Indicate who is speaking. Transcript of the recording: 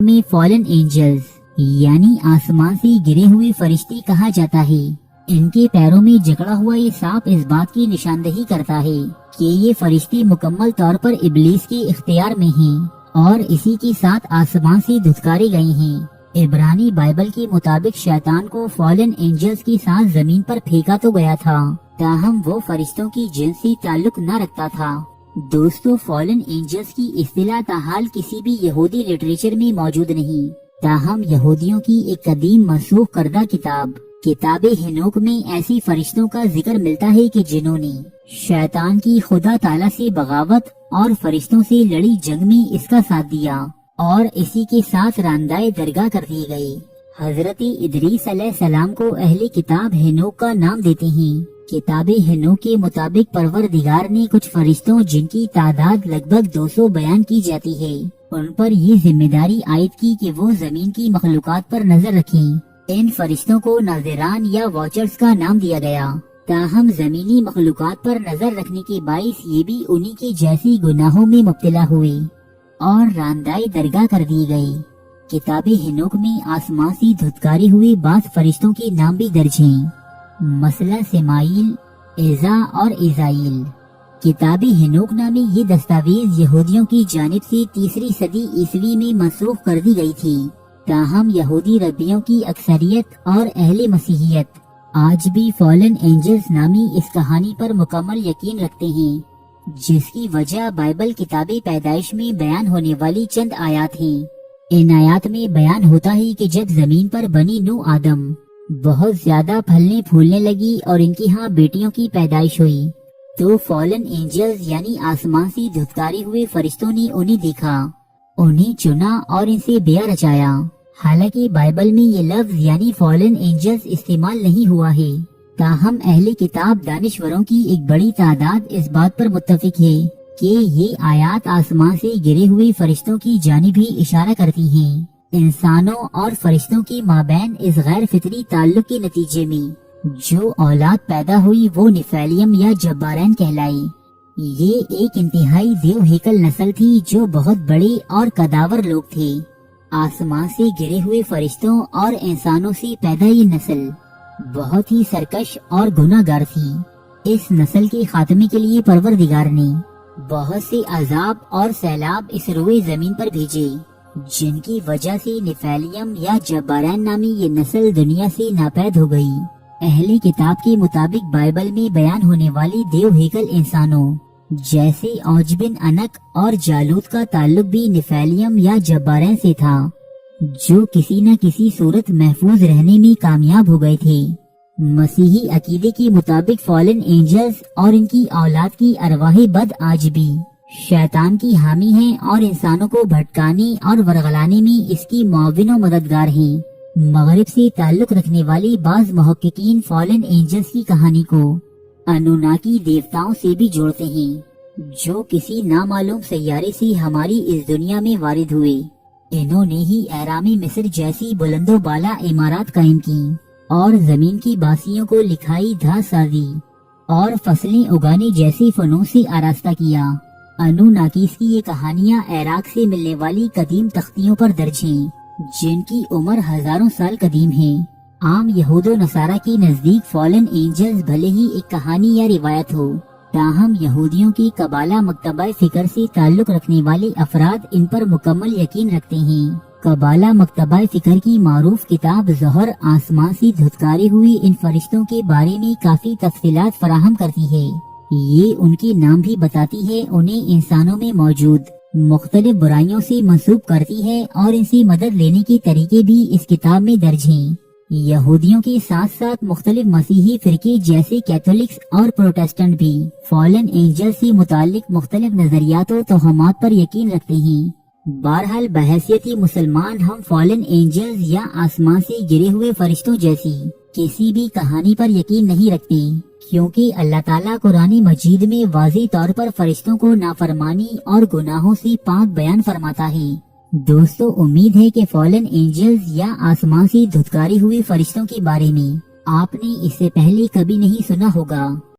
Speaker 1: میں fallen angels یعنی آسمان سے گرے ہوئے فرشتے کہا جاتا ہے۔ ان کے پیروں میں جکڑا ہوا یہ سانپ اس بات کی نشاندہی کرتا ہے کہ یہ فرشتے مکمل طور پر ابلیس کے اختیار میں ہیں اور اسی کے ساتھ آسمان سے دھتکارے گئے ہیں۔ عبرانی بائبل کے مطابق شیطان کو فالن اینجلز کے ساتھ زمین پر پھینکا تو گیا تھا، تاہم وہ فرشتوں کی جنس سے تعلق نہ رکھتا تھا۔ دوستو، فالن اینجلز کی اصطلاح تاحال کسی بھی یہودی لٹریچر میں موجود نہیں، تاہم یہودیوں کی ایک قدیم منسوخ کردہ کتاب ہنوک میں ایسی فرشتوں کا ذکر ملتا ہے کہ جنہوں نے شیطان کی خدا تعالی سے بغاوت اور فرشتوں سے لڑی جنگ میں اس کا ساتھ دیا اور اسی کے ساتھ راندائے درگاہ کر دیے گئے۔ حضرت ادریس علیہ السلام کو اہل کتاب ہنوک کا نام دیتے ہیں۔ کتاب ہنوک کے مطابق پروردگار نے کچھ فرشتوں جن کی تعداد لگ بھگ 200 بیان کی جاتی ہے، ان پر یہ ذمہ داری عائد کی کہ وہ زمین کی مخلوقات پر نظر رکھیں۔ ان فرشتوں کو ناظران یا واچرز کا نام دیا گیا، تاہم زمینی مخلوقات پر نظر رکھنے کے باعث یہ بھی انہی کے جیسی گناہوں میں مبتلا ہوئے اور راندائی درگاہ کر دیے گئے۔ کتاب ہنوک میں آسمان سے دھتکارے ہوئے بعض فرشتوں کے نام بھی درج ہیں، مثلا سمائیل، ایزا اور ایزائیل۔ کتاب ہنوک نامی یہ دستاویز یہودیوں کی جانب سے 3 صدی عیسوی میں منسوخ کر دی گئی تھی، تاہم یہودی ربیوں کی اکثریت اور اہل مسیحیت آج بھی فالن اینجلز نامی اس کہانی پر مکمل یقین رکھتے ہیں، جس کی وجہ بائبل کتاب پیدائش میں بیان ہونے والی چند آیات ہیں۔ ان آیات میں بیان ہوتا ہے کہ جب زمین پر بنی نو آدم بہت زیادہ پھلنے پھولنے لگی اور ان کی ہاں بیٹیوں کی پیدائش ہوئی، تو فالن اینجلز یعنی آسمان سے دھتکارے ہوئے فرشتوں نے انہیں دیکھا، انہیں چنا اور ان سے بیاہ رچایا۔ حالانکہ بائبل میں یہ لفظ یعنی فالن اینجلز استعمال نہیں ہوا ہے، تاہم اہل کتاب دانشوروں کی ایک بڑی تعداد اس بات پر متفق ہے کہ یہ آیات آسمان سے گرے ہوئے فرشتوں کی جانب ہی اشارہ کرتی ہیں۔ انسانوں اور فرشتوں کے مابین اس غیر فطری تعلق کے نتیجے میں جو اولاد پیدا ہوئی وہ نفیلیم یا جبارین کہلائی۔ یہ ایک انتہائی دیو ہیکل نسل تھی جو بہت بڑے اور قداور لوگ تھے۔ آسمان سے گرے ہوئے فرشتوں اور انسانوں سے پیدا یہ نسل بہت ہی سرکش اور گناہ گار تھی۔ اس نسل کے خاتمے کے لیے پروردگار نے بہت سے عذاب اور سیلاب اس روئے زمین پر بھیجے، جن کی وجہ سے نفیلیم یا جبارین نامی یہ نسل دنیا سے ناپید ہو گئی۔ اہل کتاب کے مطابق بائبل میں بیان ہونے والی دیو ہیکل انسانوں جیسے اوج بن انک اور جالوت کا تعلق بھی نفیلیم یا جبارین سے تھا، جو کسی نہ کسی صورت محفوظ رہنے میں کامیاب ہو گئے تھے۔ مسیحی عقیدے کے مطابق فالن اینجلز اور ان کی اولاد کی ارواح بد آج بھی شیطان کی حامی ہیں اور انسانوں کو بھٹکانے اور ورغلانے میں اس کی معاون و مددگار ہیں۔ مغرب سے تعلق رکھنے والے بعض محققین فالن اینجلز کی کہانی کو انوناکی دیوتاؤں سے بھی جوڑتے ہیں، جو کسی نامعلوم سیارے سے ہماری اس دنیا میں وارد ہوئے۔ انہوں نے ہی اہرام مصر جیسی بلند و بالا عمارات قائم کی اور زمین کی باسیوں کو لکھائی دھا سازی اور فصلیں اگانے جیسے فنون سے آراستہ کیا۔ انوناکیس کی یہ کہانیاں عراق سے ملنے والی قدیم تختیوں پر درج ہیں، جن کی عمر ہزاروں سال قدیم ہے۔ عام یہود و نصارہ کے نزدیک فالن اینجلز بھلے ہی ایک کہانی یا روایت ہو، تاہم یہودیوں کی قبالہ مکتبہ فکر سے تعلق رکھنے والے افراد ان پر مکمل یقین رکھتے ہیں۔ قبالہ مکتبہ فکر کی معروف کتاب ظہر آسمان سے دھتکارے ہوئے ان فرشتوں کے بارے میں کافی تفصیلات فراہم کرتی ہے۔ یہ ان کے نام بھی بتاتی ہے، انہیں انسانوں میں موجود مختلف برائیوں سے منسوب کرتی ہے اور ان سے مدد لینے کے طریقے بھی اس کتاب میں درج ہیں۔ یہودیوں کے ساتھ ساتھ مختلف مسیحی فرقے جیسے کیتھولکس اور پروٹسٹنٹ بھی فالن اینجل سے متعلق مختلف نظریات و توہمات پر یقین رکھتے ہیں۔ بہرحال بحیثیت مسلمان ہم فالن اینجلز یا آسمان سے گرے ہوئے فرشتوں جیسی کسی بھی کہانی پر یقین نہیں رکھتے، کیونکہ اللہ تعالیٰ قرآن مجید میں واضح طور پر فرشتوں کو نافرمانی اور گناہوں سے پاک بیان فرماتا ہے۔ دوستو، امید ہے کہ فالن اینجلز یا آسمان سے دھتکارے ہوئے فرشتوں کے بارے میں آپ نے اس سے پہلے کبھی نہیں سنا ہوگا۔